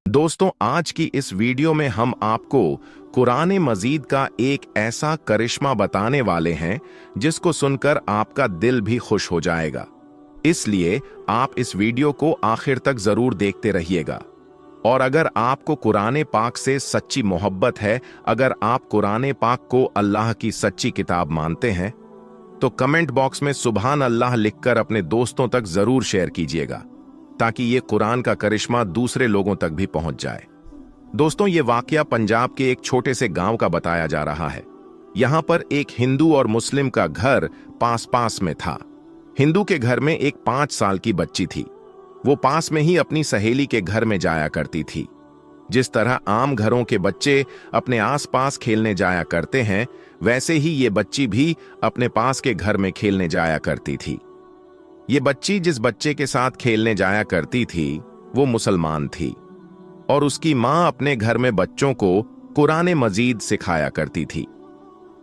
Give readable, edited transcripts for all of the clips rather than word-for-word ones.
दोस्तों, आज की इस वीडियो में हम आपको कुरान मजीद का एक ऐसा करिश्मा बताने वाले हैं जिसको सुनकर आपका दिल भी खुश हो जाएगा। इसलिए आप इस वीडियो को आखिर तक जरूर देखते रहिएगा। और अगर आपको कुरान पाक से सच्ची मोहब्बत है, अगर आप कुरान पाक को अल्लाह की सच्ची किताब मानते हैं, तो कमेंट बॉक्स में सुभान अल्लाह लिखकर अपने दोस्तों तक जरूर शेयर कीजिएगा, ताकि ये कुरान का करिश्मा दूसरे लोगों तक भी पहुंच जाए। दोस्तों, ये वाकया पंजाब के एक छोटे से गांव का बताया जा रहा है। यहां पर एक हिंदू और मुस्लिम का घर पास पास में था। हिंदू के घर में एक 5 साल की बच्ची थी। वो पास में ही अपनी सहेली के घर में जाया करती थी। जिस तरह आम घरों के बच्चे अपने आसपास खेलने जाया करते हैं, वैसे ही ये बच्ची भी अपने पास के घर में खेलने जाया करती थी। ये बच्ची जिस बच्चे के साथ खेलने जाया करती थी, वो मुसलमान थी और उसकी मां अपने घर में बच्चों को कुरान मजीद सिखाया करती थी।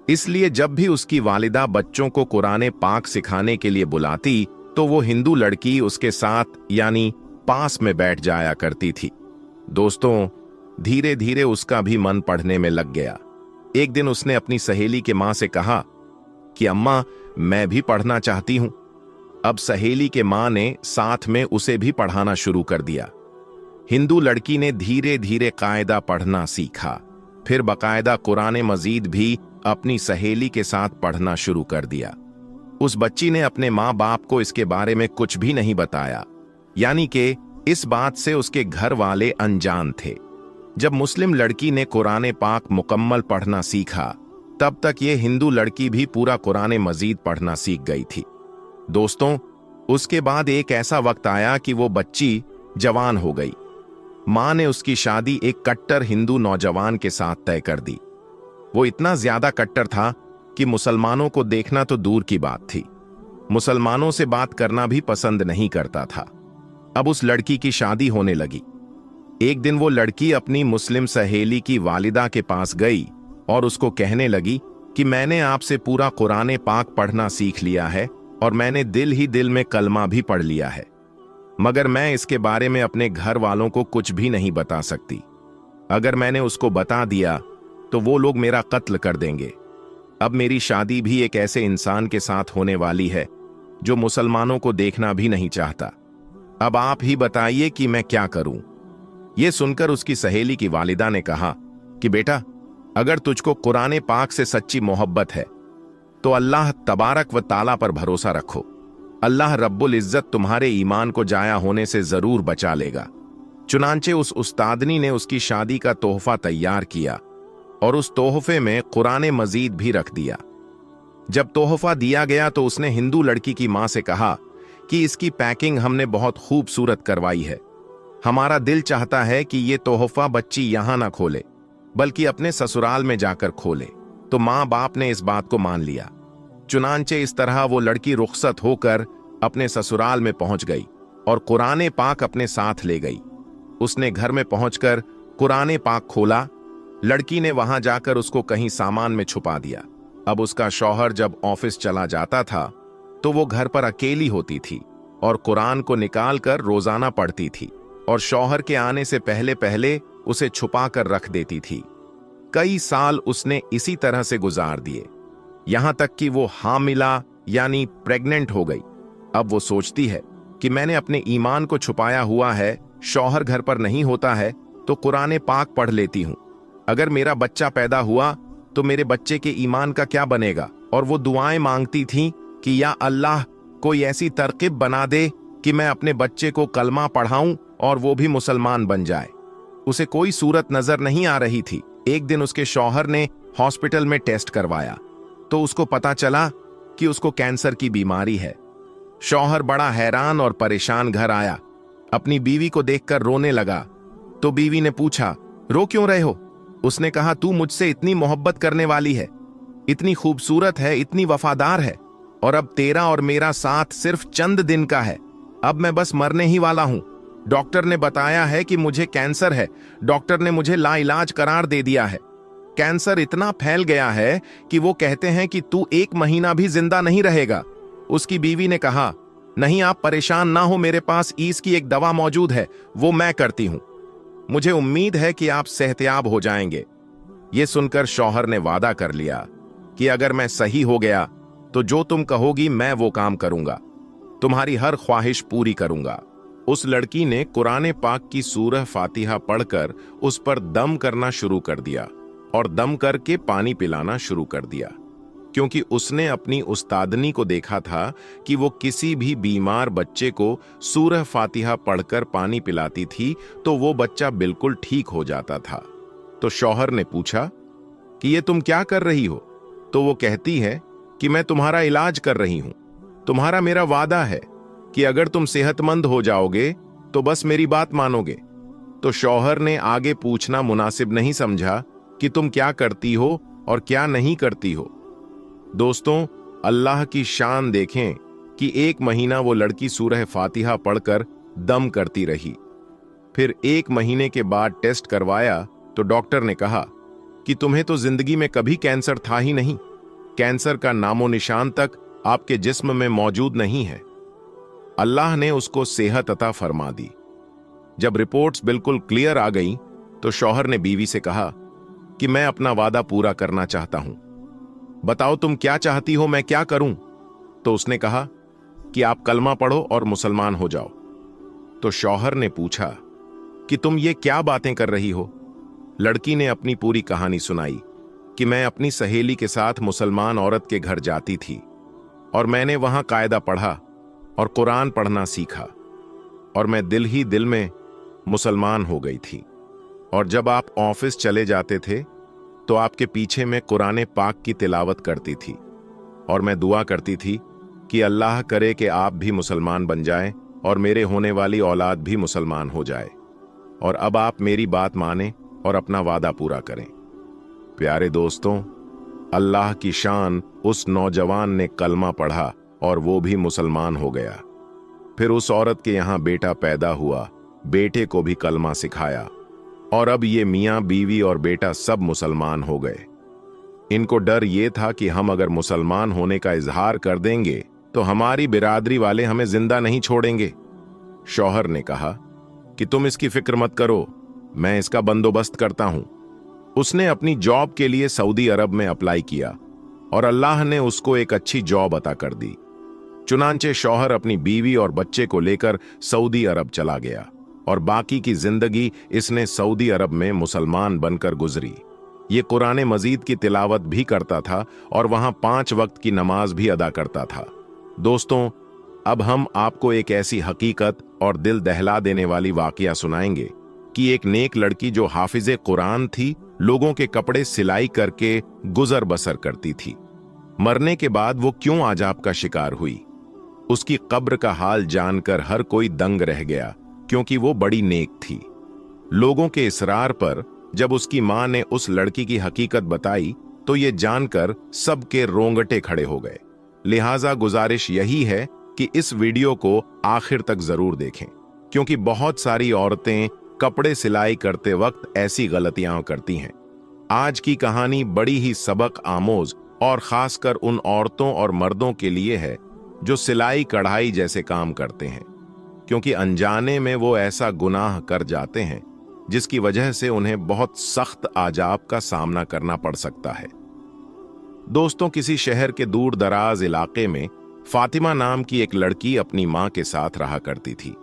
इसलिए जब भी उसकी वालिदा बच्चों को कुरान पाक सिखाने के लिए बुलाती, तो वो हिंदू लड़की उसके साथ यानी पास में बैठ जाया करती थी। दोस्तों, धीरे धीरे उसका भी मन पढ़ने में लग गया। एक दिन उसने अपनी सहेली के मां से कहा कि अम्मा, मैं भी पढ़ना चाहती हूं। अब सहेली के मां ने साथ में उसे भी पढ़ाना शुरू कर दिया। हिंदू लड़की ने धीरे धीरे कायदा पढ़ना सीखा, फिर बकायदा कुरान मजीद भी अपनी सहेली के साथ पढ़ना शुरू कर दिया। उस बच्ची ने अपने माँ बाप को इसके बारे में कुछ भी नहीं बताया, यानी कि इस बात से उसके घर वाले अनजान थे। जब मुस्लिम लड़की ने कुरान पाक मुकम्मल पढ़ना सीखा, तब तक ये हिंदू लड़की भी पूरा कुरान मजीद पढ़ना सीख गई थी। दोस्तों, उसके बाद एक ऐसा वक्त आया कि वो बच्ची जवान हो गई। मां ने उसकी शादी एक कट्टर हिंदू नौजवान के साथ तय कर दी। वो इतना ज्यादा कट्टर था कि मुसलमानों को देखना तो दूर की बात थी, मुसलमानों से बात करना भी पसंद नहीं करता था। अब उस लड़की की शादी होने लगी। एक दिन वो लड़की अपनी मुस्लिम सहेली की वालिदा के पास गई और उसको कहने लगी कि मैंने आपसे पूरा कुरान पाक पढ़ना सीख लिया है और मैंने दिल ही दिल में कलमा भी पढ़ लिया है, मगर मैं इसके बारे में अपने घर वालों को कुछ भी नहीं बता सकती। अगर मैंने उसको बता दिया तो वो लोग मेरा कत्ल कर देंगे। अब मेरी शादी भी एक ऐसे इंसान के साथ होने वाली है जो मुसलमानों को देखना भी नहीं चाहता। अब आप ही बताइए कि मैं क्या करूं। यह सुनकर उसकी सहेली की वालिदा ने कहा कि बेटा, अगर तुझको कुरान पाक से सच्ची मोहब्बत है तो अल्लाह तबारक व ताला पर भरोसा रखो। अल्लाह रब्बुल इज्जत तुम्हारे ईमान को जाया होने से जरूर बचा लेगा। चुनांचे उस उस्तादनी ने उसकी शादी का तोहफा तैयार किया और उस तोहफे में कुरान मजीद भी रख दिया। जब तोहफा दिया गया तो उसने हिंदू लड़की की मां से कहा कि इसकी पैकिंग हमने बहुत खूबसूरत करवाई है। हमारा दिल चाहता है कि ये तोहफा बच्ची यहां ना खोले, बल्कि अपने ससुराल में जाकर खोले। तो मां बाप ने इस बात को मान लिया। चुनांचे इस तरह वो लड़की रुखसत होकर अपने ससुराल में पहुंच गई और कुरान पाक अपने साथ ले गई। उसने घर में पहुंचकर कुरान पाक खोला। लड़की ने वहां जाकर उसको कहीं सामान में छुपा दिया। अब उसका शौहर जब ऑफिस चला जाता था तो वो घर पर अकेली होती थी और कुरान को निकालकर रोजाना पढ़ती थी और शौहर के आने से पहले पहले उसे छुपा कर रख देती थी। कई साल उसने इसी तरह से गुजार दिए, यहां तक कि वो हामिला यानी प्रेग्नेंट हो गई। अब वो सोचती है कि मैंने अपने ईमान को छुपाया हुआ है, शौहर घर पर नहीं होता है तो कुरान पाक पढ़ लेती हूं। अगर मेरा बच्चा पैदा हुआ तो मेरे बच्चे के ईमान का क्या बनेगा। और वो दुआएं मांगती थीं कि या अल्लाह, कोई ऐसी तरकीब बना दे कि मैं अपने बच्चे को कलमा पढ़ाऊं और वो भी मुसलमान बन जाए। उसे कोई सूरत नजर नहीं आ रही थी। एक दिन उसके शौहर ने हॉस्पिटल में टेस्ट करवाया तो उसको पता चला कि उसको कैंसर की बीमारी है। शौहर बड़ा हैरान और परेशान घर आया। अपनी बीवी को देखकर रोने लगा तो बीवी ने पूछा, रो क्यों रहे हो? उसने कहा, तू मुझसे इतनी मोहब्बत करने वाली है, इतनी खूबसूरत है, इतनी वफादार है, और अब तेरा और मेरा साथ सिर्फ चंद दिन का है। अब मैं बस मरने ही वाला हूं। डॉक्टर ने बताया है कि मुझे कैंसर है। डॉक्टर ने मुझे लाइलाज करार दे दिया है। कैंसर इतना फैल गया है कि वो कहते हैं कि तू 1 महीना भी जिंदा नहीं रहेगा। उसकी बीवी ने कहा, नहीं आप परेशान ना हो, मेरे पास ईस की एक दवा मौजूद है, वो मैं करती हूं। मुझे उम्मीद है कि आप सेहतयाब हो जाएंगे। ये सुनकर शौहर ने वादा कर लिया कि अगर मैं सही हो गया तो जो तुम कहोगी मैं वो काम करूंगा, तुम्हारी हर ख्वाहिश पूरी करूंगा। उस लड़की ने कुरान पाक की सूरह फातिहा पढ़कर उस पर दम करना शुरू कर दिया और दम करके पानी पिलाना शुरू कर दिया, क्योंकि उसने अपनी उस्तादनी को देखा था कि वो किसी भी बीमार बच्चे को सूरह फातिहा पढ़कर पानी पिलाती थी तो वो बच्चा बिल्कुल ठीक हो जाता था। तो शौहर ने पूछा कि ये तुम क्या कर रही हो? तो वो कहती है कि मैं तुम्हारा इलाज कर रही हूं। तुम्हारा मेरा वादा है कि अगर तुम सेहतमंद हो जाओगे तो बस मेरी बात मानोगे। तो शौहर ने आगे पूछना मुनासिब नहीं समझा कि तुम क्या करती हो और क्या नहीं करती हो। दोस्तों, अल्लाह की शान देखें कि 1 महीना वो लड़की सूरह फातिहा पढ़कर दम करती रही। फिर 1 महीने के बाद टेस्ट करवाया तो डॉक्टर ने कहा कि तुम्हें तो जिंदगी में कभी कैंसर था ही नहीं, कैंसर का नामो निशान तक आपके जिस्म में मौजूद नहीं है। अल्लाह ने उसको सेहत अता फरमा दी। जब रिपोर्ट्स बिल्कुल क्लियर आ गईं, तो शौहर ने बीवी से कहा कि मैं अपना वादा पूरा करना चाहता हूं, बताओ तुम क्या चाहती हो, मैं क्या करूं? तो उसने कहा कि आप कलमा पढ़ो और मुसलमान हो जाओ। तो शौहर ने पूछा कि तुम ये क्या बातें कर रही हो? लड़की ने अपनी पूरी कहानी सुनाई कि मैं अपनी सहेली के साथ मुसलमान औरत के घर जाती थी और मैंने वहां कायदा पढ़ा और कुरान पढ़ना सीखा और मैं दिल ही दिल में मुसलमान हो गई थी। और जब आप ऑफिस चले जाते थे तो आपके पीछे में कुरान पाक की तिलावत करती थी और मैं दुआ करती थी कि अल्लाह करे कि आप भी मुसलमान बन जाएं और मेरे होने वाली औलाद भी मुसलमान हो जाए। और अब आप मेरी बात माने और अपना वादा पूरा करें। प्यारे दोस्तों, अल्लाह की शान, उस नौजवान ने कलमा पढ़ा और वो भी मुसलमान हो गया। फिर उस औरत के यहां बेटा पैदा हुआ, बेटे को भी कलमा सिखाया और अब ये मियां बीवी और बेटा सब मुसलमान हो गए। इनको डर ये था कि हम अगर मुसलमान होने का इजहार कर देंगे तो हमारी बिरादरी वाले हमें जिंदा नहीं छोड़ेंगे। शौहर ने कहा कि तुम इसकी फिक्र मत करो, मैं इसका बंदोबस्त करता हूं। उसने अपनी जॉब के लिए सऊदी अरब में अप्लाई किया और अल्लाह ने उसको एक अच्छी जॉब अता कर दी। चुनांचे शौहर अपनी बीवी और बच्चे को लेकर सऊदी अरब चला गया और बाकी की जिंदगी इसने सऊदी अरब में मुसलमान बनकर गुजरी। ये कुरान मजीद की तिलावत भी करता था और वहां 5 वक्त की नमाज भी अदा करता था। दोस्तों, अब हम आपको एक ऐसी हकीकत और दिल दहला देने वाली वाकया सुनाएंगे कि एक नेक लड़की जो हाफिजे कुरान थी, लोगों के कपड़े सिलाई करके गुजर बसर करती थी। मरने के बाद वो क्यों आजाब का शिकार हुई? उसकी कब्र का हाल जानकर हर कोई दंग रह गया, क्योंकि वो बड़ी नेक थी। लोगों के इसरार पर जब उसकी मां ने उस लड़की की हकीकत बताई तो ये जानकर सबके रोंगटे खड़े हो गए। लिहाजा गुजारिश यही है कि इस वीडियो को आखिर तक जरूर देखें, क्योंकि बहुत सारी औरतें कपड़े सिलाई करते वक्त ऐसी गलतियां करती हैं। आज की कहानी बड़ी ही सबक आमोज और खासकर उन औरतों और मर्दों के लिए है जो सिलाई कढ़ाई जैसे काम करते हैं, क्योंकि अनजाने में वो ऐसा गुनाह कर जाते हैं जिसकी वजह से उन्हें बहुत सख्त आजाब का सामना करना पड़ सकता है। दोस्तों, किसी शहर के दूर दराज इलाके में फातिमा नाम की एक लड़की अपनी मां के साथ रहा करती थी।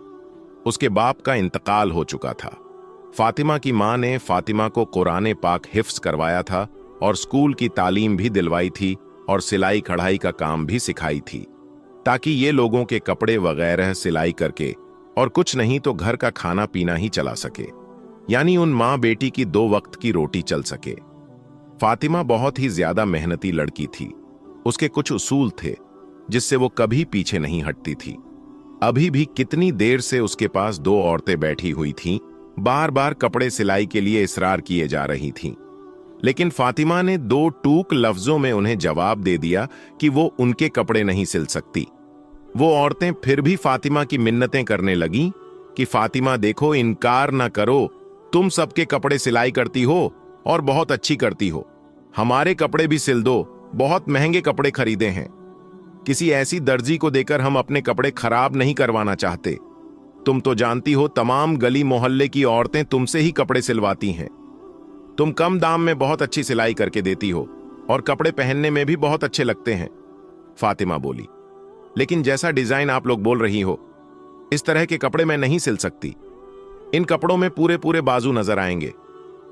उसके बाप का इंतकाल हो चुका था। फातिमा की मां ने फातिमा को कुरान पाक हिफ्ज करवाया था और स्कूल की तालीम भी दिलवाई थी और सिलाई कढ़ाई का काम भी सिखाई थी, ताकि ये लोगों के कपड़े वगैरह सिलाई करके और कुछ नहीं तो घर का खाना पीना ही चला सके, यानी उन मां बेटी की 2 वक्त की रोटी चल सके। फातिमा बहुत ही ज्यादा मेहनती लड़की थी। उसके कुछ उसूल थे जिससे वो कभी पीछे नहीं हटती थी। अभी भी कितनी देर से उसके पास 2 औरतें बैठी हुई थीं, बार बार कपड़े सिलाई के लिए इसरार किए जा रही थीं, लेकिन फातिमा ने 2 टूक लफ्जों में उन्हें जवाब दे दिया कि वो उनके कपड़े नहीं सिल सकती। वो औरतें फिर भी फातिमा की मिन्नतें करने लगीं कि फातिमा देखो, इनकार ना करो, तुम सबके कपड़े सिलाई करती हो और बहुत अच्छी करती हो। हमारे कपड़े भी सिल दो, बहुत महंगे कपड़े खरीदे हैं। किसी ऐसी दर्जी को देकर हम अपने कपड़े खराब नहीं करवाना चाहते। तुम तो जानती हो तमाम गली मोहल्ले की औरतें तुमसे ही कपड़े सिलवाती हैं। तुम कम दाम में बहुत अच्छी सिलाई करके देती हो और कपड़े पहनने में भी बहुत अच्छे लगते हैं, फातिमा बोली। लेकिन जैसा डिजाइन आप लोग बोल रही हो, इस तरह के कपड़े मैं नहीं सिल सकती। इन कपड़ों में पूरे पूरे बाजू नजर आएंगे।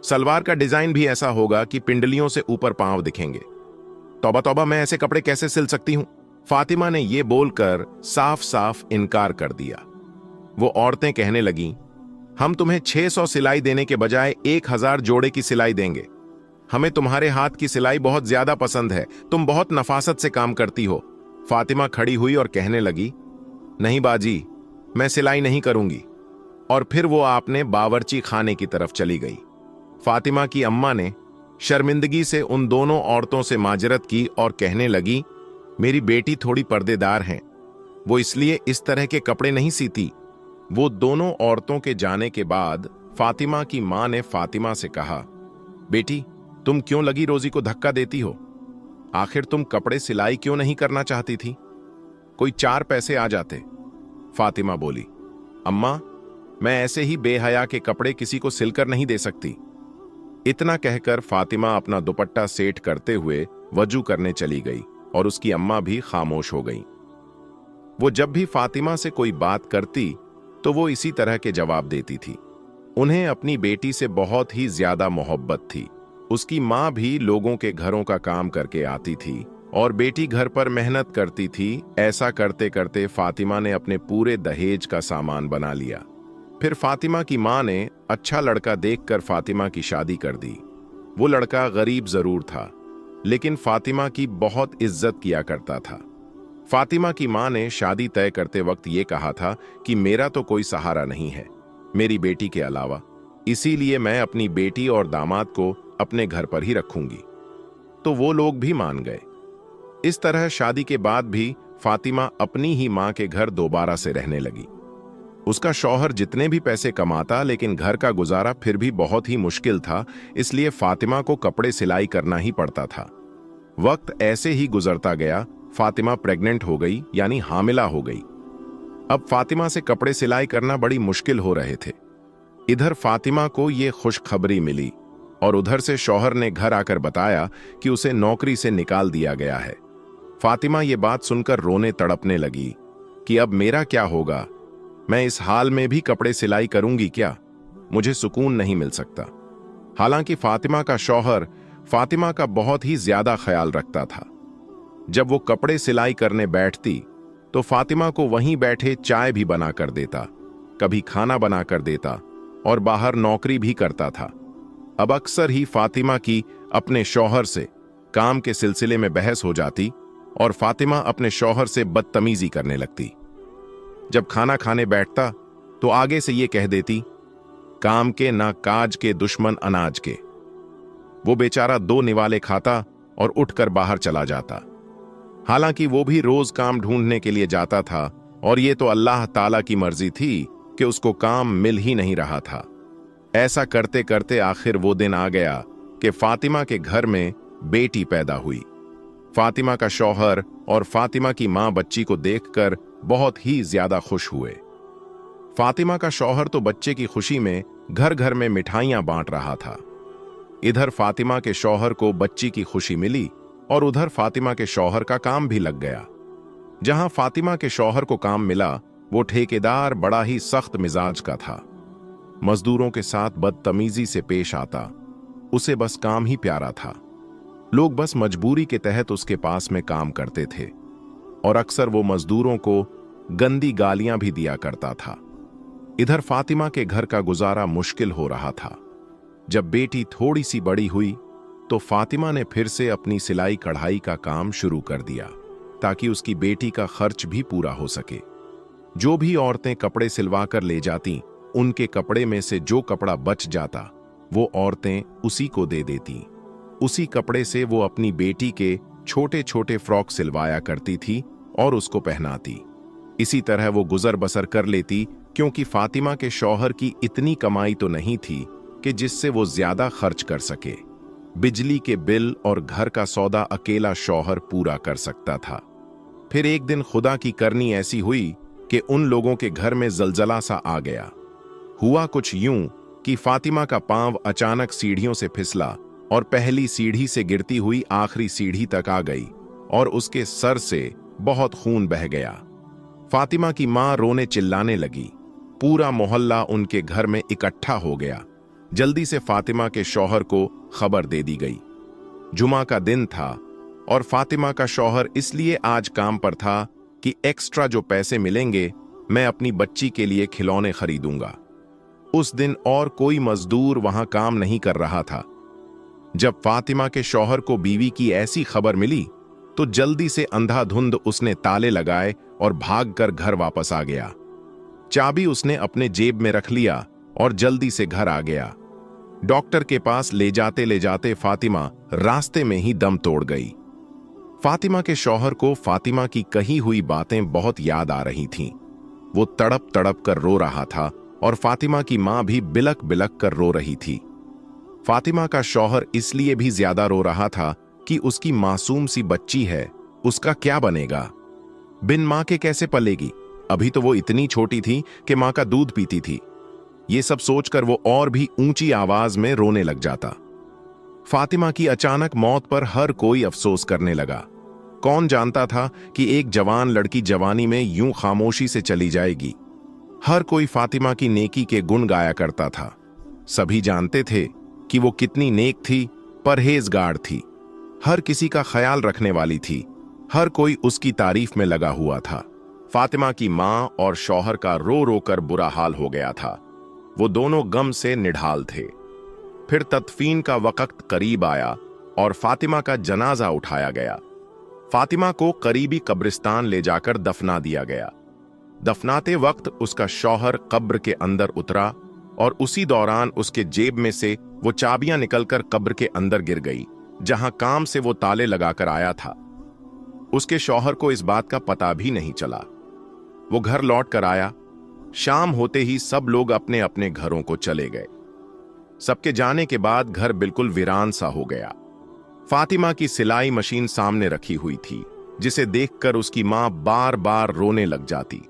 सलवार का डिजाइन भी ऐसा होगा कि पिंडलियों से ऊपर पांव दिखेंगे। तौबा तौबा, मैं ऐसे कपड़े कैसे सिल सकती हूं? फातिमा ने यह बोलकर साफ साफ इनकार कर दिया। वो औरतें कहने लगीं, हम तुम्हें 600 सिलाई देने के बजाय 1000 जोड़े की सिलाई देंगे। हमें तुम्हारे हाथ की सिलाई बहुत ज्यादा पसंद है, तुम बहुत नफासत से काम करती हो। फातिमा खड़ी हुई और कहने लगी, नहीं बाजी, मैं सिलाई नहीं करूंगी। और फिर वो आपने बावर्ची खाने की तरफ चली गई। फातिमा की अम्मा ने शर्मिंदगी से उन दोनों औरतों से माजरत की और कहने लगी, मेरी बेटी थोड़ी पर्देदार हैं, वो इसलिए इस तरह के कपड़े नहीं सीती। वो दोनों औरतों के जाने के बाद फातिमा की मां ने फातिमा से कहा, बेटी, तुम क्यों लगी रोजी को धक्का देती हो? आखिर तुम कपड़े सिलाई क्यों नहीं करना चाहती थी? कोई 4 पैसे आ जाते। फातिमा बोली, अम्मा, मैं ऐसे ही बेहया के कपड़े किसी को सिलकर नहीं दे सकती। इतना कहकर फातिमा अपना दुपट्टा सेट करते हुए वजू करने चली गई और उसकी अम्मा भी खामोश हो गई। वो जब भी फातिमा से कोई बात करती तो वो इसी तरह के जवाब देती थी। उन्हें अपनी बेटी से बहुत ही ज्यादा मोहब्बत थी। उसकी मां भी लोगों के घरों का काम करके आती थी और बेटी घर पर मेहनत करती थी। ऐसा करते करते फातिमा ने अपने पूरे दहेज का सामान बना लिया। फिर फातिमा की मां ने अच्छा लड़का देखकर फातिमा की शादी कर दी। वो लड़का गरीब जरूर था, लेकिन फातिमा की बहुत इज्जत किया करता था। फातिमा की मां ने शादी तय करते वक्त ये कहा था कि मेरा तो कोई सहारा नहीं है मेरी बेटी के अलावा, इसीलिए मैं अपनी बेटी और दामाद को अपने घर पर ही रखूंगी। तो वो लोग भी मान गए। इस तरह शादी के बाद भी फातिमा अपनी ही मां के घर दोबारा से रहने लगी। उसका शौहर जितने भी पैसे कमाता, लेकिन घर का गुजारा फिर भी बहुत ही मुश्किल था, इसलिए फातिमा को कपड़े सिलाई करना ही पड़ता था। वक्त ऐसे ही गुजरता गया। फातिमा प्रेग्नेंट हो गई, यानी हामिला हो गई। अब फातिमा से कपड़े सिलाई करना बड़ी मुश्किल हो रहे थे। इधर फातिमा को यह खुशखबरी मिली और उधर से शौहर ने घर आकर बताया कि उसे नौकरी से निकाल दिया गया है। फातिमा ये बात सुनकर रोने तड़पने लगी कि अब मेरा क्या होगा? मैं इस हाल में भी कपड़े सिलाई करूंगी क्या? मुझे सुकून नहीं मिल सकता। हालांकि फातिमा का शौहर फातिमा का बहुत ही ज्यादा ख्याल रखता था। जब वो कपड़े सिलाई करने बैठती तो फातिमा को वहीं बैठे चाय भी बना कर देता, कभी खाना बना कर देता और बाहर नौकरी भी करता था। अब अक्सर ही फातिमा की अपने शौहर से काम के सिलसिले में बहस हो जाती और फातिमा अपने शौहर से बदतमीजी करने लगती। जब खाना खाने बैठता तो आगे से ये कह देती, काम के ना काज के दुश्मन अनाज के। वो बेचारा 2 निवाले खाता और उठकर बाहर चला जाता। हालांकि वो भी रोज काम ढूंढने के लिए जाता था और ये तो अल्लाह ताला की मर्जी थी कि उसको काम मिल ही नहीं रहा था। ऐसा करते करते आखिर वो दिन आ गया कि फातिमा के घर में बेटी पैदा हुई। फातिमा का शौहर और फातिमा की मां बच्ची को देखकर बहुत ही ज्यादा खुश हुए। फातिमा का शौहर तो बच्चे की खुशी में घर घर में मिठाइयां बांट रहा था। इधर फातिमा के शौहर को बच्ची की खुशी मिली और उधर फातिमा के शौहर का काम भी लग गया। जहां फातिमा के शौहर को काम मिला, वो ठेकेदार बड़ा ही सख्त मिजाज का था। मजदूरों के साथ बदतमीजी से पेश आता। उसे बस काम ही प्यारा था। लोग बस मजबूरी के तहत उसके पास में काम करते थे और अक्सर वो मजदूरों को गंदी गालियां भी दिया करता था। इधर फातिमा के घर का गुजारा मुश्किल हो रहा था। जब बेटी थोड़ी सी बड़ी हुई तो फातिमा ने फिर से अपनी सिलाई कढ़ाई का काम शुरू कर दिया ताकि उसकी बेटी का खर्च भी पूरा हो सके। जो भी औरतें कपड़े सिलवा कर ले जाती, उनके कपड़े में से जो कपड़ा बच जाता वो औरतें उसी को दे देती। उसी कपड़े से वो अपनी बेटी के छोटे छोटे फ्रॉक सिलवाया करती थी और उसको पहनाती। इसी तरह वो गुजर बसर कर लेती, क्योंकि फातिमा के शौहर की इतनी कमाई तो नहीं थी कि जिससे वो ज्यादा खर्च कर सके। बिजली के बिल और घर का सौदा अकेला शौहर पूरा कर सकता था। फिर एक दिन खुदा की करनी ऐसी हुई कि उन लोगों के घर में जलजला सा आ गया। हुआ कुछ यूं कि फातिमा का पांव अचानक सीढ़ियों से फिसला और पहली सीढ़ी से गिरती हुई आखिरी सीढ़ी तक आ गई और उसके सर से बहुत खून बह गया। फातिमा की मां रोने चिल्लाने लगी। पूरा मोहल्ला उनके घर में इकट्ठा हो गया। जल्दी से फातिमा के शौहर को खबर दे दी गई। जुमा का दिन था और फातिमा का शौहर इसलिए आज काम पर था कि एक्स्ट्रा जो पैसे मिलेंगे मैं अपनी बच्ची के लिए खिलौने खरीदूंगा। उस दिन और कोई मजदूर वहां काम नहीं कर रहा था। जब फातिमा के शौहर को बीवी की ऐसी खबर मिली तो जल्दी से अंधाधुंध उसने ताले लगाए और भागकर घर वापस आ गया। चाबी उसने अपने जेब में रख लिया और जल्दी से घर आ गया। डॉक्टर के पास ले जाते फातिमा रास्ते में ही दम तोड़ गई। फातिमा के शौहर को फातिमा की कही हुई बातें बहुत याद आ रही थीं। वो तड़प तड़प कर रो रहा था और फातिमा की मां भी बिलक बिलक कर रो रही थी। फातिमा का शौहर इसलिए भी ज्यादा रो रहा था कि उसकी मासूम सी बच्ची है, उसका क्या बनेगा? बिन मां के कैसे पलेगी? अभी तो वो इतनी छोटी थी कि मां का दूध पीती थी। ये सब सोचकर वो और भी ऊंची आवाज में रोने लग जाता। फातिमा की अचानक मौत पर हर कोई अफसोस करने लगा। कौन जानता था कि एक जवान लड़की जवानी में यूं खामोशी से चली जाएगी। हर कोई फातिमा की नेकी के गुण गाया करता था। सभी जानते थे कि वो कितनी नेक थी, परहेजगार थी, हर किसी का ख्याल रखने वाली थी। हर कोई उसकी तारीफ में लगा हुआ था। फातिमा की मां और शौहर का रो रो कर बुरा हाल हो गया था। वो दोनों गम से निढाल थे। फिर तदफीन का वक्त करीब आया और फातिमा का जनाजा उठाया गया। फातिमा को करीबी कब्रिस्तान ले जाकर दफना दिया गया। दफनाते वक्त उसका शौहर कब्र के अंदर उतरा और उसी दौरान उसके जेब में से वो चाबियां निकलकर कब्र के अंदर गिर गई, जहां काम से वो ताले लगाकर आया था। उसके शौहर को इस बात का पता भी नहीं चला। वो घर लौट कर आया। शाम होते ही सब लोग अपने अपने घरों को चले गए। सबके जाने के बाद घर बिल्कुल वीरान सा हो गया। फातिमा की सिलाई मशीन सामने रखी हुई थी, जिसे देखकर उसकी मां बार बार रोने लग जाती,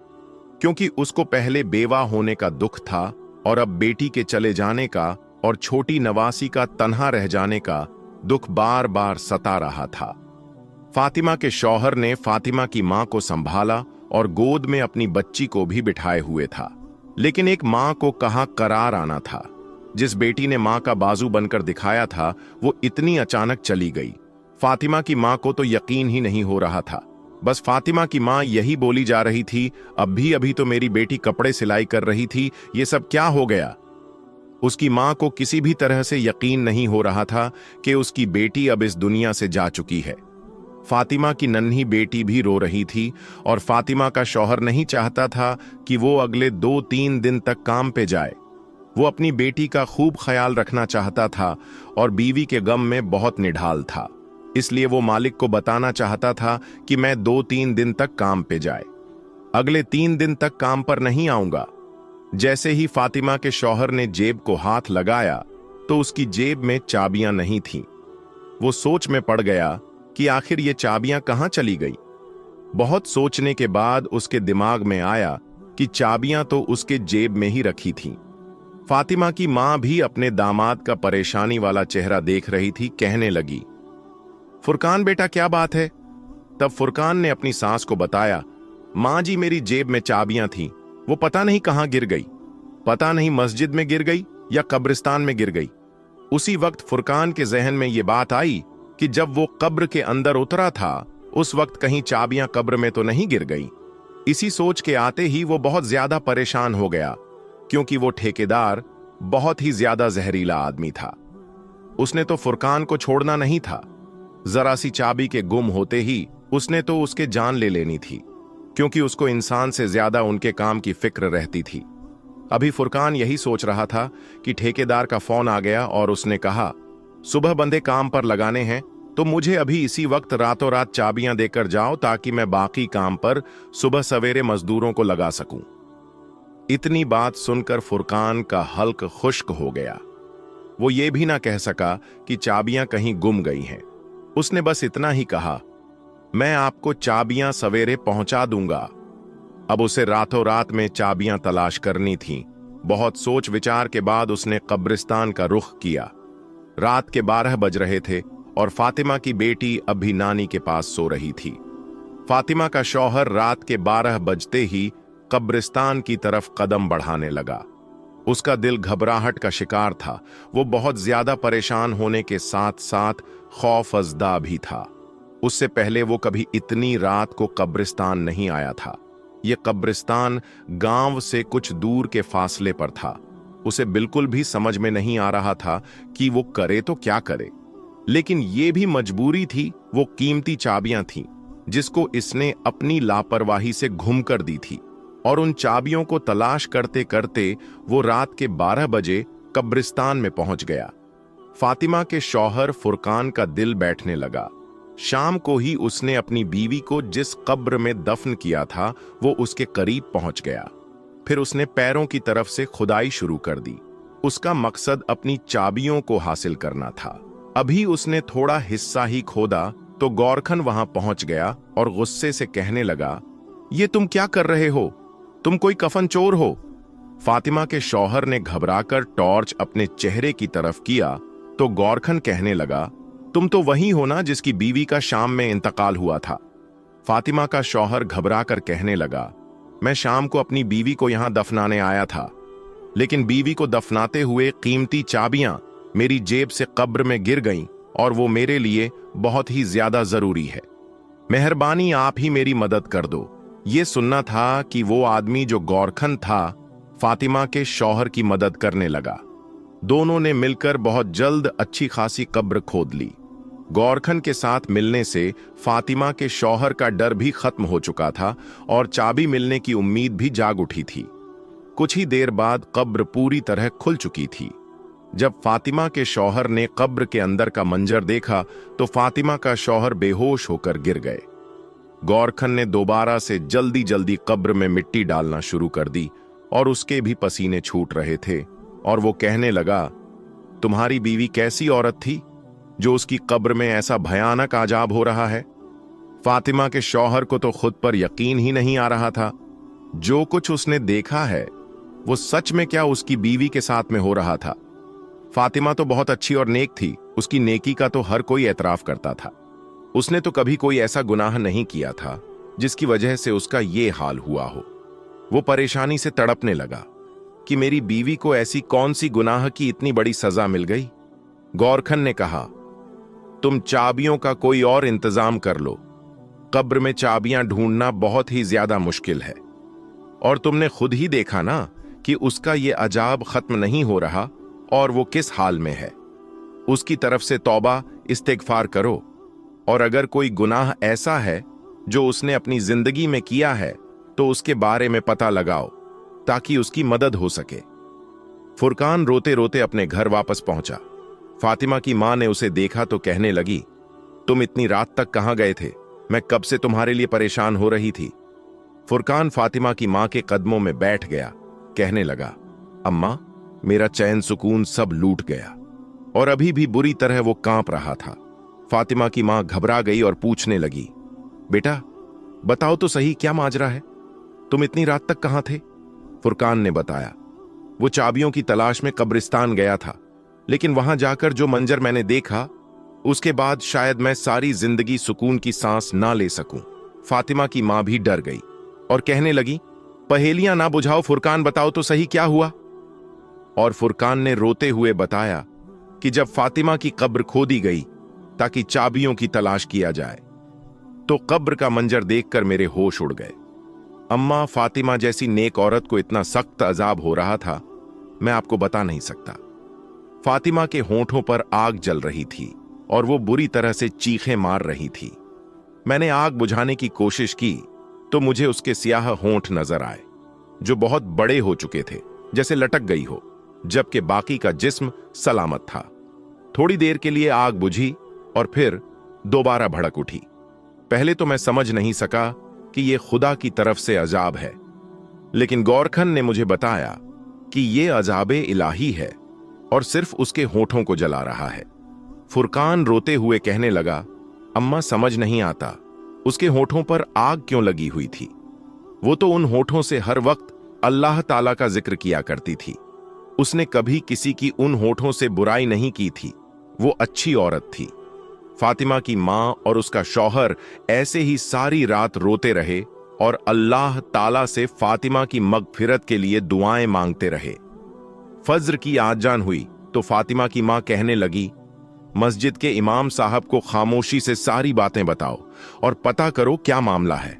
क्योंकि उसको पहले बेवा होने का दुख था और अब बेटी के चले जाने का और छोटी नवासी का तन्हा रह जाने का दुख बार बार सता रहा था। फातिमा के शौहर ने फातिमा की मां को संभाला और गोद में अपनी बच्ची को भी बिठाए हुए था। लेकिन एक मां को कहां करार आना था। जिस बेटी ने मां का बाजू बनकर दिखाया था, वो इतनी अचानक चली गई। फातिमा की मां को तो यकीन ही नहीं हो रहा था। बस फातिमा की मां यही बोली जा रही थी, अभी तो मेरी बेटी कपड़े सिलाई कर रही थी, ये सब क्या हो गया? उसकी मां को किसी भी तरह से यकीन नहीं हो रहा था कि उसकी बेटी अब इस दुनिया से जा चुकी है। फातिमा की नन्ही बेटी भी रो रही थी और फातिमा का शौहर नहीं चाहता था कि वो अगले 2-3 दिन तक काम पे जाए। वो अपनी बेटी का खूब ख्याल रखना चाहता था और बीवी के गम में बहुत निढाल था। इसलिए वो मालिक को बताना चाहता था कि मैं 2-3 दिन तक काम पे जाए। अगले 3 दिन तक काम पर नहीं आऊंगा। जैसे ही फातिमा के शौहर ने जेब को हाथ लगाया तो उसकी जेब में चाबियां नहीं थीं। वो सोच में पड़ गया कि आखिर ये चाबियां कहां चली गई। बहुत सोचने के बाद उसके दिमाग में आया कि चाबियां तो उसके जेब में ही रखी थीं। फातिमा की मां भी अपने दामाद का परेशानी वाला चेहरा देख रही थी। कहने लगी, फुरकान बेटा क्या बात है? तब फुरकान ने अपनी सास को बताया, मां जी मेरी जेब में चाबियां थीं, वो पता नहीं कहां गिर गई। पता नहीं मस्जिद में गिर गई या कब्रिस्तान में गिर गई। उसी वक्त फुरकान के जहन में ये बात आई कि जब वो कब्र के अंदर उतरा था उस वक्त कहीं चाबियां कब्र में तो नहीं गिर गई। इसी सोच के आते ही वो बहुत ज्यादा परेशान हो गया, क्योंकि वो ठेकेदार बहुत ही ज्यादा जहरीला आदमी था। उसने तो फुरकान को छोड़ना नहीं था। जरा सी चाबी के गुम होते ही उसने तो उसके जान ले लेनी थी, क्योंकि उसको इंसान से ज्यादा उनके काम की फिक्र रहती थी। अभी फुरकान यही सोच रहा था कि ठेकेदार का फोन आ गया और उसने कहा, सुबह बंदे काम पर लगाने हैं तो मुझे अभी इसी वक्त रातों रात चाबियां देकर जाओ, ताकि मैं बाकी काम पर सुबह सवेरे मजदूरों को लगा सकूं। इतनी बात सुनकर फुरकान का हल्क खुश्क हो गया। वो ये भी ना कह सका कि चाबियां कहीं गुम गई हैं। उसने बस इतना ही कहा, मैं आपको चाबियां सवेरे पहुंचा दूंगा। अब उसे रातों रात में चाबियां तलाश करनी थीं। बहुत सोच विचार के बाद उसने कब्रिस्तान का रुख किया। रात के 12 बज रहे थे और फातिमा की बेटी अभी नानी के पास सो रही थी। फातिमा का शौहर रात के 12 बजते ही कब्रिस्तान की तरफ कदम बढ़ाने लगा। उसका दिल घबराहट का शिकार था। वो बहुत ज्यादा परेशान होने के साथ साथ खौफजदा भी था। उससे पहले वो कभी इतनी रात को कब्रिस्तान नहीं आया था। ये कब्रिस्तान गांव से कुछ दूर के फासले पर था। उसे बिल्कुल भी समझ में नहीं आ रहा था कि वो करे तो क्या करे, लेकिन ये भी मजबूरी थी। वो कीमती चाबियां थीं जिसको इसने अपनी लापरवाही से घुम कर दी थी, और उन चाबियों को तलाश करते करते वो रात के 12 बजे कब्रिस्तान में पहुंच गया। फातिमा के शौहर फुरकान का दिल बैठने लगा। शाम को ही उसने अपनी बीवी को जिस कब्र में दफन किया था वो उसके करीब पहुंच गया। फिर उसने पैरों की तरफ से खुदाई शुरू कर दी। उसका मकसद अपनी चाबियों को हासिल करना था। अभी उसने थोड़ा हिस्सा ही खोदा तो गौरखन वहां पहुंच गया और गुस्से से कहने लगा, ये तुम क्या कर रहे हो? तुम कोई कफन चोर हो? फातिमा के शौहर ने घबराकर टॉर्च अपने चेहरे की तरफ किया तो गौरखन कहने लगा, तुम तो वही हो ना जिसकी बीवी का शाम में इंतकाल हुआ था। फातिमा का शौहर घबराकर कहने लगा, मैं शाम को अपनी बीवी को यहां दफनाने आया था, लेकिन बीवी को दफनाते हुए कीमती चाबियां मेरी जेब से कब्र में गिर गईं और वो मेरे लिए बहुत ही ज्यादा जरूरी है। मेहरबानी आप ही मेरी मदद कर दो। ये सुनना था कि वो आदमी जो गौरखन था फातिमा के शौहर की मदद करने लगा। दोनों ने मिलकर बहुत जल्द अच्छी खासी कब्र खोद ली। गौरखन के साथ मिलने से फातिमा के शौहर का डर भी खत्म हो चुका था और चाबी मिलने की उम्मीद भी जाग उठी थी। कुछ ही देर बाद कब्र पूरी तरह खुल चुकी थी। जब फातिमा के शौहर ने कब्र के अंदर का मंजर देखा तो फातिमा का शौहर बेहोश होकर गिर गए। गौरखन ने दोबारा से जल्दी जल्दी कब्र में मिट्टी डालना शुरू कर दी और उसके भी पसीने छूट रहे थे, और वो कहने लगा, तुम्हारी बीवी कैसी औरत थी जो उसकी कब्र में ऐसा भयानक आजाब हो रहा है? फातिमा के शौहर को तो खुद पर यकीन ही नहीं आ रहा था। जो कुछ उसने देखा है वो सच में क्या उसकी बीवी के साथ में हो रहा था। फातिमा तो बहुत अच्छी और नेक थी। उसकी नेकी का तो हर कोई एतराफ करता था। उसने तो कभी कोई ऐसा गुनाह नहीं किया था जिसकी वजह से उसका ये हाल हुआ हो। वो परेशानी से तड़पने लगा कि मेरी बीवी को ऐसी कौन सी गुनाह की इतनी बड़ी सजा मिल गई। गौरखन ने कहा, तुम चाबियों का कोई और इंतजाम कर लो। कब्र में चाबियां ढूंढना बहुत ही ज्यादा मुश्किल है, और तुमने खुद ही देखा ना कि उसका ये अजाब खत्म नहीं हो रहा और वो किस हाल में है। उसकी तरफ से तौबा इस्तिगफार करो, और अगर कोई गुनाह ऐसा है जो उसने अपनी जिंदगी में किया है तो उसके बारे में पता लगाओ ताकि उसकी मदद हो सके। फुरकान रोते रोते अपने घर वापस पहुंचा। फातिमा की मां ने उसे देखा तो कहने लगी, तुम इतनी रात तक कहां गए थे? मैं कब से तुम्हारे लिए परेशान हो रही थी। फुरकान फातिमा की मां के कदमों में बैठ गया, कहने लगा, अम्मा, मेरा चैन सुकून सब लूट गया। और अभी भी बुरी तरह वो कांप रहा था। फातिमा की मां घबरा गई और पूछने लगी, बेटा बताओ तो सही, क्या माजरा है? तुम इतनी रात तक कहां थे? फुरकान ने बताया, वो चाबियों की तलाश में कब्रिस्तान गया था, लेकिन वहां जाकर जो मंजर मैंने देखा उसके बाद शायद मैं सारी जिंदगी सुकून की सांस ना ले सकूं। फातिमा की मां भी डर गई और कहने लगी, पहेलियां ना बुझाओ फुरकान, बताओ तो सही क्या हुआ। और फुरकान ने रोते हुए बताया कि जब फातिमा की कब्र खोदी गई ताकि चाबियों की तलाश किया जाए तो कब्र का मंजर देखकर मेरे होश उड़ गए। अम्मा, फातिमा जैसी नेक औरत को इतना सख्त अजाब हो रहा था, मैं आपको बता नहीं सकता। फातिमा के होंठों पर आग जल रही थी और वो बुरी तरह से चीखें मार रही थी। मैंने आग बुझाने की कोशिश की तो मुझे उसके स्याह होंठ नजर आए जो बहुत बड़े हो चुके थे, जैसे लटक गई हो, जबकि बाकी का जिस्म सलामत था। थोड़ी देर के लिए आग बुझी और फिर दोबारा भड़क उठी। पहले तो मैं समझ नहीं सका कि यह खुदा की तरफ से अजाब है, लेकिन गौरखन ने मुझे बताया कि यह अजाबे इलाही है। और सिर्फ उसके होठों को जला रहा है। फुरकान रोते हुए कहने लगा, अम्मा समझ नहीं आता, उसके होठों पर आग क्यों लगी हुई थी? वो तो उन होठों से हर वक्त अल्लाह ताला का जिक्र किया करती थी। उसने कभी किसी की उन होठों से बुराई नहीं की थी। वो अच्छी औरत थी। फातिमा की मां और उसका शौहर ऐसे ही सारी रात रोते रहे और अल्लाह ताला से फातिमा की मगफिरत के लिए दुआएं मांगते रहे। फज्र की आजान हुई तो फातिमा की मां कहने लगी, मस्जिद के इमाम साहब को खामोशी से सारी बातें बताओ और पता करो क्या मामला है।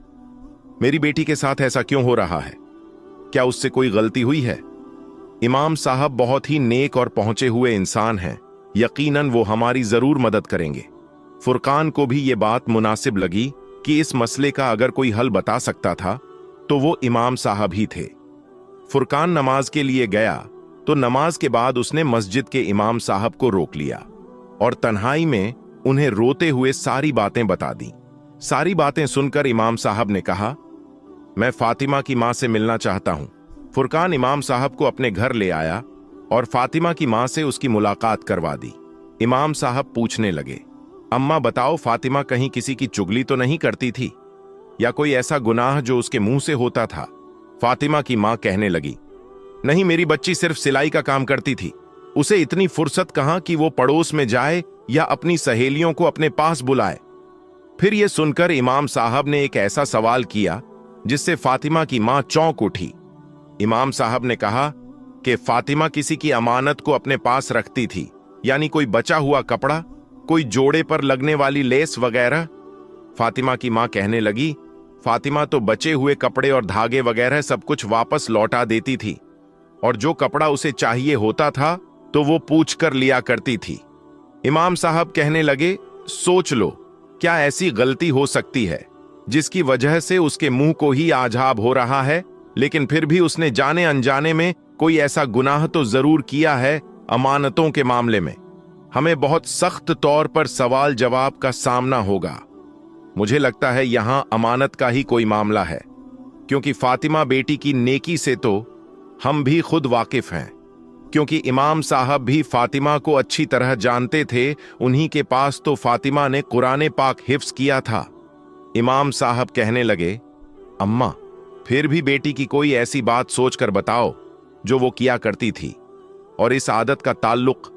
मेरी बेटी के साथ ऐसा क्यों हो रहा है? क्या उससे कोई गलती हुई है? इमाम साहब बहुत ही नेक और पहुंचे हुए इंसान हैं, यकीनन वो हमारी जरूर मदद करेंगे। फुरकान को भी ये बात मुनासिब लगी कि इस मसले का अगर कोई हल बता सकता था तो वो इमाम साहब ही थे। फुरकान नमाज के लिए गया तो नमाज के बाद उसने मस्जिद के इमाम साहब को रोक लिया और तन्हाई में उन्हें रोते हुए सारी बातें बता दी। सारी बातें सुनकर इमाम साहब ने कहा, मैं फातिमा की मां से मिलना चाहता हूं। फुरकान इमाम साहब को अपने घर ले आया और फातिमा की मां से उसकी मुलाकात करवा दी। इमाम साहब पूछने लगे, अम्मा बताओ, फातिमा कहीं किसी की चुगली तो नहीं करती थी या कोई ऐसा गुनाह जो उसके मुंह से होता था? फातिमा की मां कहने लगी, नहीं, मेरी बच्ची सिर्फ सिलाई का काम करती थी। उसे इतनी फुर्सत कहां कि वो पड़ोस में जाए या अपनी सहेलियों को अपने पास बुलाए। फिर यह सुनकर इमाम साहब ने एक ऐसा सवाल किया जिससे फातिमा की मां चौंक उठी। इमाम साहब ने कहा कि फातिमा किसी की अमानत को अपने पास रखती थी, यानी कोई बचा हुआ कपड़ा, कोई जोड़े पर लगने वाली लेस वगैरह। फातिमा की मां कहने लगी, फातिमा तो बचे हुए कपड़े और धागे वगैरह सब कुछ वापस लौटा देती थी और जो कपड़ा उसे चाहिए होता था तो वो पूछ कर लिया करती थी। इमाम साहब कहने लगे, सोच लो, क्या ऐसी गलती हो सकती है जिसकी वजह से उसके मुंह को ही आजाब हो रहा है, लेकिन फिर भी उसने जाने अनजाने में कोई ऐसा गुनाह तो जरूर किया है। अमानतों के मामले में हमें बहुत सख्त तौर पर सवाल जवाब का सामना होगा। मुझे लगता है यहां अमानत का ही कोई मामला है, क्योंकि फातिमा बेटी की नेकी से तो हम भी खुद वाकिफ हैं, क्योंकि इमाम साहब भी फातिमा को अच्छी तरह जानते थे। उन्हीं के पास तो फातिमा ने कुरान पाक हिफ्ज किया था। इमाम साहब कहने लगे, अम्मा फिर भी बेटी की कोई ऐसी बात सोचकर बताओ जो वो किया करती थी और इस आदत का ताल्लुक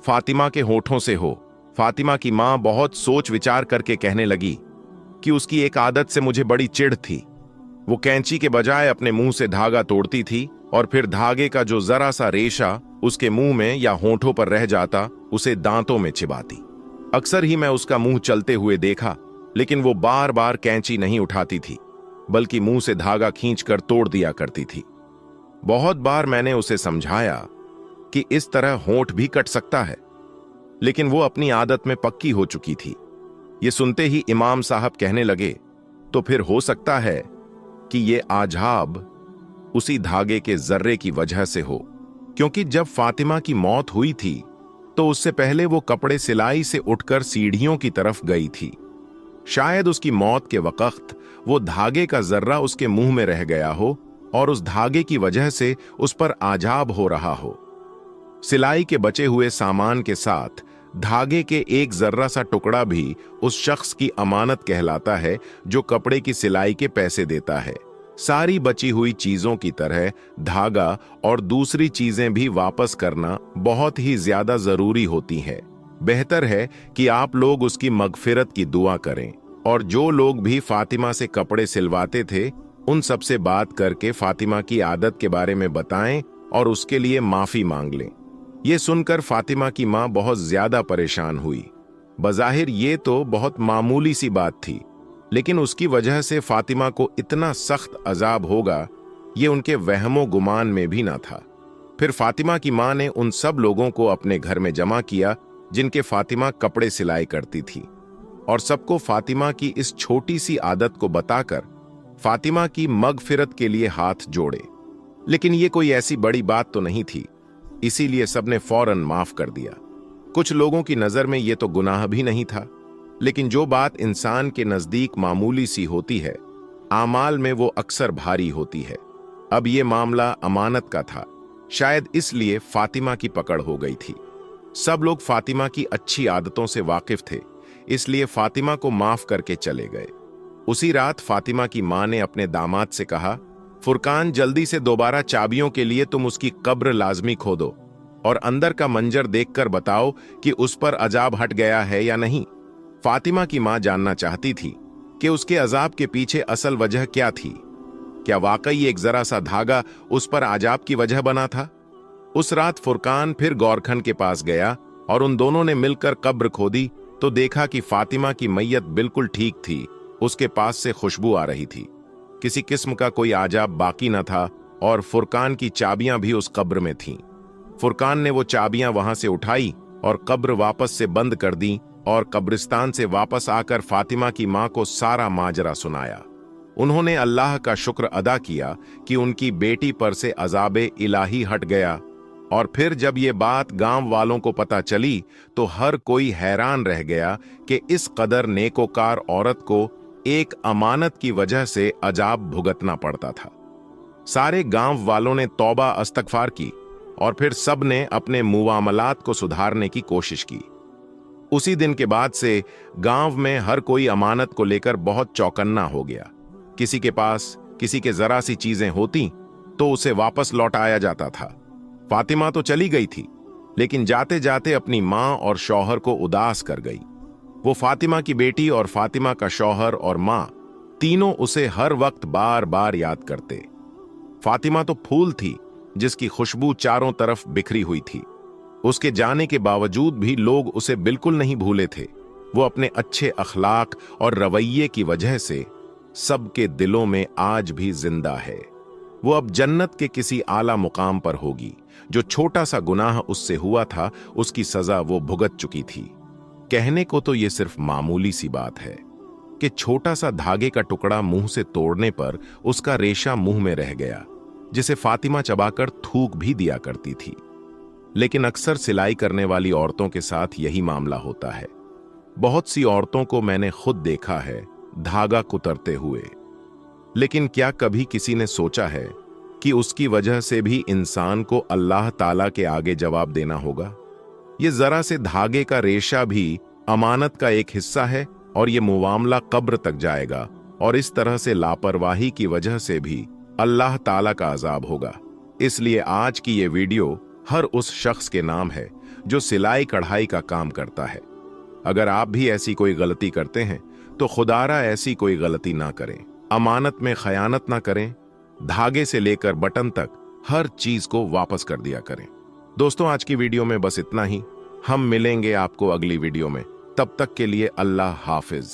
फातिमा के होठों से हो। फातिमा की मां बहुत सोच विचार करके कहने लगी कि उसकी एक आदत से मुझे बड़ी चिढ़ थी। वो कैंची के बजाय अपने मुंह से धागा तोड़ती थी और फिर धागे का जो जरा सा रेशा उसके मुंह में या होठों पर रह जाता उसे दांतों में चिबाती। अक्सर ही मैं उसका मुंह चलते हुए देखा, लेकिन वो बार बार कैंची नहीं उठाती थी, बल्कि मुंह से धागा खींचकर तोड़ दिया करती थी। बहुत बार मैंने उसे समझाया कि इस तरह होंठ भी कट सकता है, लेकिन वो अपनी आदत में पक्की हो चुकी थी। ये सुनते ही इमाम साहब कहने लगे, तो फिर हो सकता है कि ये आजाब उसी धागे के जर्रे की वजह से हो, क्योंकि जब फातिमा की मौत हुई थी तो उससे पहले वो कपड़े सिलाई से उठकर सीढ़ियों की तरफ गई थी। शायद उसकी मौत के वक्त वो धागे का जर्रा उसके मुंह में रह गया हो और उस धागे की वजह से उस पर आजाब हो रहा हो। सिलाई के बचे हुए सामान के साथ धागे के एक जर्रा सा टुकड़ा भी उस शख्स की अमानत कहलाता है जो कपड़े की सिलाई के पैसे देता है। सारी बची हुई चीजों की तरह धागा और दूसरी चीजें भी वापस करना बहुत ही ज्यादा जरूरी होती है। बेहतर है कि आप लोग उसकी मगफिरत की दुआ करें और जो लोग भी फातिमा से कपड़े सिलवाते थे उन सब से बात करके फातिमा की आदत के बारे में बताएं और उसके लिए माफी मांग लें। यह सुनकर फातिमा की मां बहुत ज्यादा परेशान हुई। बज़ाहिर ये तो बहुत मामूली सी बात थी, लेकिन उसकी वजह से फातिमा को इतना सख्त अजाब होगा ये उनके वहमो गुमान में भी ना था। फिर फातिमा की मां ने उन सब लोगों को अपने घर में जमा किया जिनके फातिमा कपड़े सिलाई करती थी और सबको फातिमा की इस छोटी सी आदत को बताकर फातिमा की मगफिरत के लिए हाथ जोड़े। लेकिन ये कोई ऐसी बड़ी बात तो नहीं थी, इसीलिए सबने फौरन माफ कर दिया। कुछ लोगों की नजर में ये तो गुनाह भी नहीं था, लेकिन जो बात इंसान के नजदीक मामूली सी होती है, आमाल में वो अक्सर भारी होती है। अब ये मामला अमानत का था, शायद इसलिए फातिमा की पकड़ हो गई थी। सब लोग फातिमा की अच्छी आदतों से वाकिफ थे, इसलिए फातिमा को माफ करके चले गए। उसी रात फातिमा की मां ने अपने दामाद से कहा, फुरकान, जल्दी से दोबारा चाबियों के लिए तुम उसकी कब्र लाजमी खोदो और अंदर का मंजर देखकर बताओ कि उस पर अजाब हट गया है या नहीं। फातिमा की मां जानना चाहती थी कि उसके अजाब के पीछे असल वजह क्या थी। क्या वाकई एक जरा सा धागा उस पर अजाब की वजह बना था? उस रात फुरकान फिर गौरखन के पास गया और उन दोनों ने मिलकर कब्र खोदी तो देखा कि फातिमा की मैयत बिल्कुल ठीक थी। उसके पास से खुशबू आ रही थी, किसी किस्म का कोई आजाब बाकी न था और फुरकान की चाबियां भी उस कब्र में थीं। फुरकान ने वो चाबियां वहां से उठाई और कब्र वापस से बंद कर दी और कब्रिस्तान से वापस आकर फातिमा की मां को सारा माजरा सुनाया। उन्होंने अल्लाह का शुक्र अदा किया कि उनकी बेटी पर से अजाबे इलाही हट गया। और फिर जब ये बात गांव वालों को पता चली तो हर कोई हैरान रह गया कि इस कदर नेकोकार औरत को एक अमानत की वजह से अजाब भुगतना पड़ता था। सारे गांव वालों ने तौबा अस्तगफार की और फिर सब ने अपने मुआमलात को सुधारने की कोशिश की। उसी दिन के बाद से गांव में हर कोई अमानत को लेकर बहुत चौकन्ना हो गया। किसी के पास किसी के जरा सी चीजें होती तो उसे वापस लौटाया जाता था। फातिमा तो चली गई थी, लेकिन जाते जाते अपनी मां और शौहर को उदास कर गई। वो फातिमा की बेटी और फातिमा का शौहर और मां तीनों उसे हर वक्त बार बार याद करते। फातिमा तो फूल थी जिसकी खुशबू चारों तरफ बिखरी हुई थी। उसके जाने के बावजूद भी लोग उसे बिल्कुल नहीं भूले थे। वो अपने अच्छे अखलाक और रवैये की वजह से सबके दिलों में आज भी जिंदा है। वो अब जन्नत के किसी आला मुकाम पर होगी। जो छोटा सा गुनाह उससे हुआ था उसकी सजा वो भुगत चुकी थी। कहने को तो ये सिर्फ मामूली सी बात है कि छोटा सा धागे का टुकड़ा मुंह से तोड़ने पर उसका रेशा मुंह में रह गया, जिसे फातिमा चबाकर थूक भी दिया करती थी। लेकिन अक्सर सिलाई करने वाली औरतों के साथ यही मामला होता है। बहुत सी औरतों को मैंने खुद देखा है धागा कुतरते हुए, लेकिन क्या कभी किसी ने सोचा है कि उसकी वजह से भी इंसान को अल्लाह ताला के आगे जवाब देना होगा? ये जरा से धागे का रेशा भी अमानत का एक हिस्सा है और ये मुआमला कब्र तक जाएगा और इस तरह से लापरवाही की वजह से भी अल्लाह ताला का अजाब होगा। इसलिए आज की ये वीडियो हर उस शख्स के नाम है जो सिलाई कढ़ाई का काम करता है। अगर आप भी ऐसी कोई गलती करते हैं तो खुदारा ऐसी कोई गलती ना करें। अमानत में खयानत ना करें। धागे से लेकर बटन तक हर चीज को वापस कर दिया करें। दोस्तों, आज की वीडियो में बस इतना ही। हम मिलेंगे आपको अगली वीडियो में। तब तक के लिए अल्लाह हाफिज।